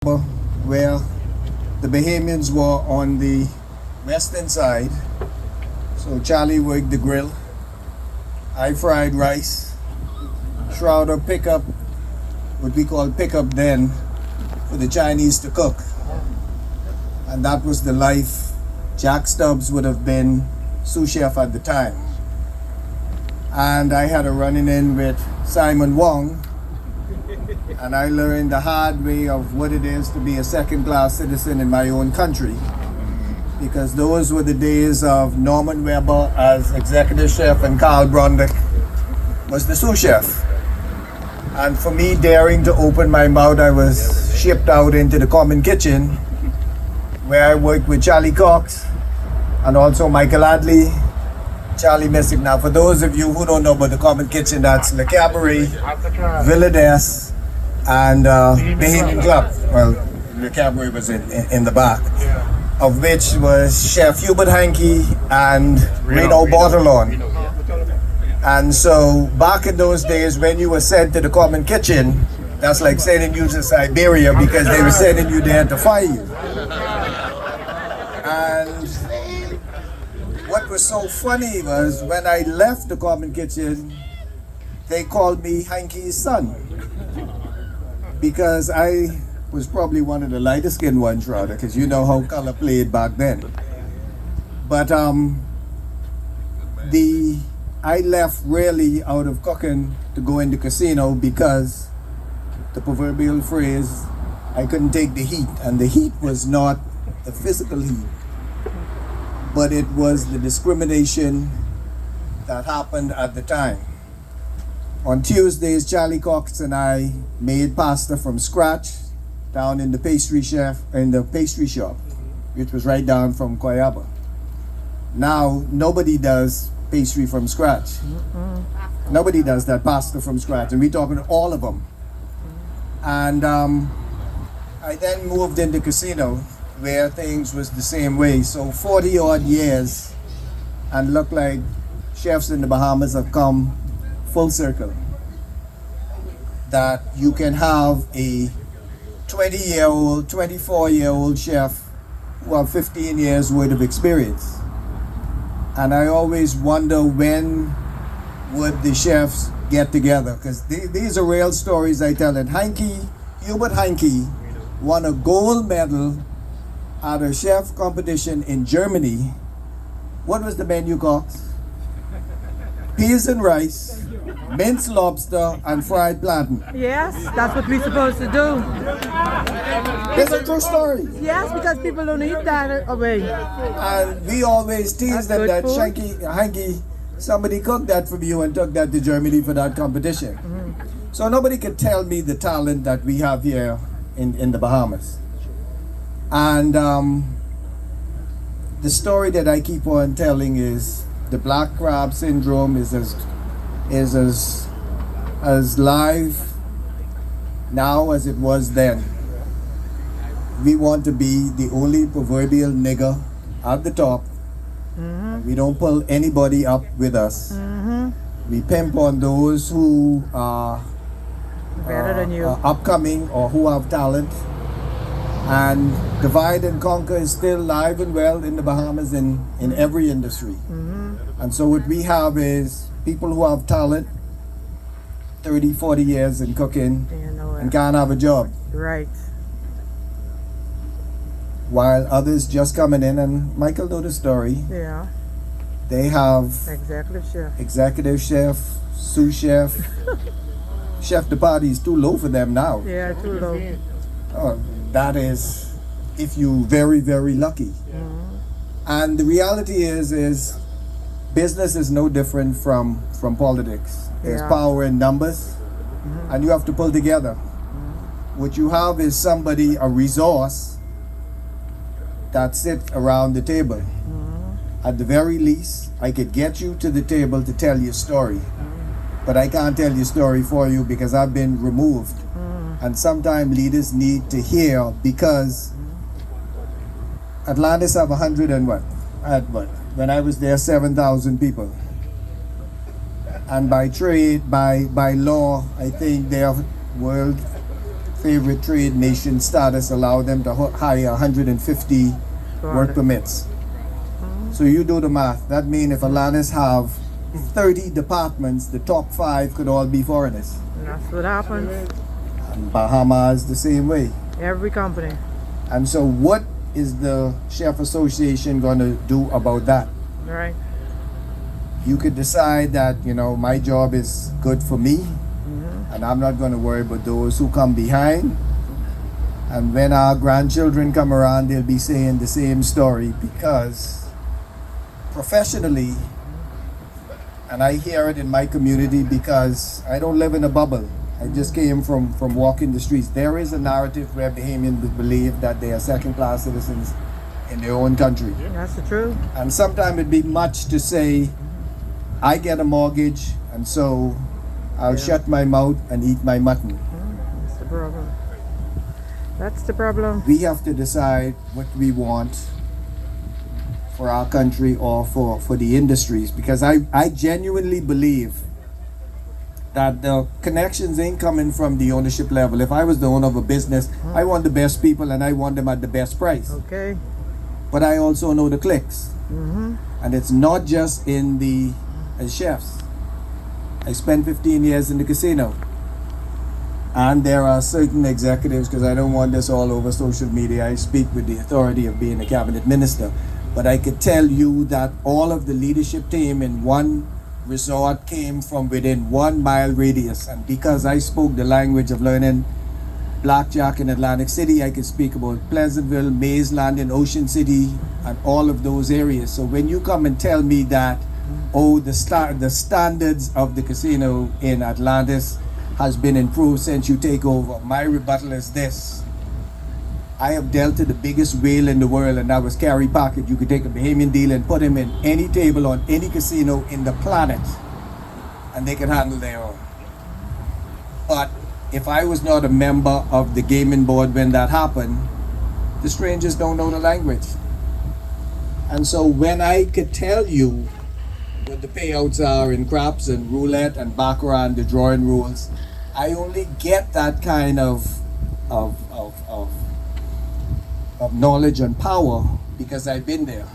where the Bahamians were on the western side. So Charlie worked the grill. I fried rice. Shrouder pick up what we call pickup then for the Chinese to cook. And that was the life. Jack Stubbs would have been sous chef at the time. And I had a running in with Simon Wong, and I learned the hard way of what it is to be a second-class citizen in my own country, because those were the days of Norman Weber as executive chef and Carl Brondick was the sous chef. And for me daring to open my mouth, I was shipped out into the common kitchen, where I worked with Charlie Cox and also Michael Adley, Charlie Missick. Now, for those of you who don't know about the common kitchen, that's Le Cabaret, Villa d'Es, and Bahamian Club. Well, Le Cabaret was in the back, of which was Chef Hubert Hankey and Reno Bordelon. And so back in those days, when you were sent to the common kitchen, that's like sending you to Siberia, because they were sending you there to fire you. And what was so funny was when I left the common kitchen, they called me Hankey's son, because I was probably one of the lighter skinned ones, rather, because you know how color played back then. But I left really out of cooking to go in the casino, because the proverbial phrase, I couldn't take the heat. And the heat was not the physical heat, but it was the discrimination that happened at the time. On Tuesdays, Charlie Cox and I made pasta from scratch down in the pastry shop, which was right down from Coyaba. Now, nobody does pastry from scratch. Nobody does that pasta from scratch, and we're talking all of them. And I then moved into casino, where things was the same way. So 40 odd years, and look like chefs in the Bahamas have come full circle. That you can have a 20-year-old, 24-year-old chef who have 15 years worth of experience. And I always wonder, when would the chefs get together? Because these are real stories I tell. And Hubert Hankey won a gold medal at a chef competition in Germany. What was the menu, Cox? Peas and rice, minced lobster, and fried plantain. Yes, that's what we're supposed to do. It's a true story. Yes, because people don't eat that away. And we always tease them that Hanky, somebody cooked that for you and took that to Germany for that competition. So nobody could tell me the talent that we have here in the Bahamas. And the story that I keep on telling is the black crab syndrome is as live now as it was then. We want to be the only proverbial nigger at the top. We don't pull anybody up with us. We pimp on those who are better than you, upcoming, or who have talent. And divide and conquer is still live and well in the Bahamas, in every industry. And so what we have is people who have talent, 30, 40 years in cooking, and can't have a job. Right. While others just coming in, and Michael know the story. Yeah. They have Executive chef, sous chef, chef de partie is too low for them now. Yeah, too low. Oh, that is if you very, very lucky. And the reality is business is no different from politics. There's power in numbers, and you have to pull together. What you have is somebody, a resource, that sit around the table. At the very least, I could get you to the table to tell your story, but I can't tell your story for you because I've been removed. And sometimes leaders need to hear, because Atlantis have 100 and what? When I was there, 7,000 people. And by trade, by law, I think they are world favorite trade nation status allow them to hire 150 work permits. So you do the math. That means if Atlantis have 30 departments, the top 5 could all be foreigners. And that's what happens. And Bahamas the same way. Every company. And so what is the Chef Association going to do about that? Right. You could decide that, you know, my job is good for me, and I'm not going to worry about those who come behind. And when our grandchildren come around, they'll be saying the same story, because professionally, and I hear it in my community because I don't live in a bubble. I just came from walking the streets. There is a narrative where Bahamians believe that they are second-class citizens in their own country. That's the truth. And sometimes it'd be much to say, I get a mortgage, and so I'll shut my mouth and eat my mutton. That's the problem. That's the problem. We have to decide what we want for our country or for the industries, because I genuinely believe that the connections ain't coming from the ownership level. If I was the owner of a business, I want the best people and I want them at the best price. Okay. But I also know the clicks. And it's not just in the as chefs. I spent 15 years in the casino. And there are certain executives, because I don't want this all over social media, I speak with the authority of being a cabinet minister, but I could tell you that all of the leadership team in one resort came from within 1 mile radius. And because I spoke the language of learning blackjack in Atlantic City, I could speak about Pleasantville, Mays Landing, Ocean City, and all of those areas. So when you come and tell me that, oh, the standards of the casino in Atlantis has been improved since you take over, my rebuttal is this. I have dealt to the biggest whale in the world, and that was Kerry Packard. You could take a Bahamian deal and put him in any table on any casino in the planet, and they can handle their own. But if I was not a member of the gaming board when that happened, the strangers don't know the language. And so when I could tell you what the payouts are in craps and roulette and baccarat and the drawing rules, I only get that kind of knowledge and power because I've been there.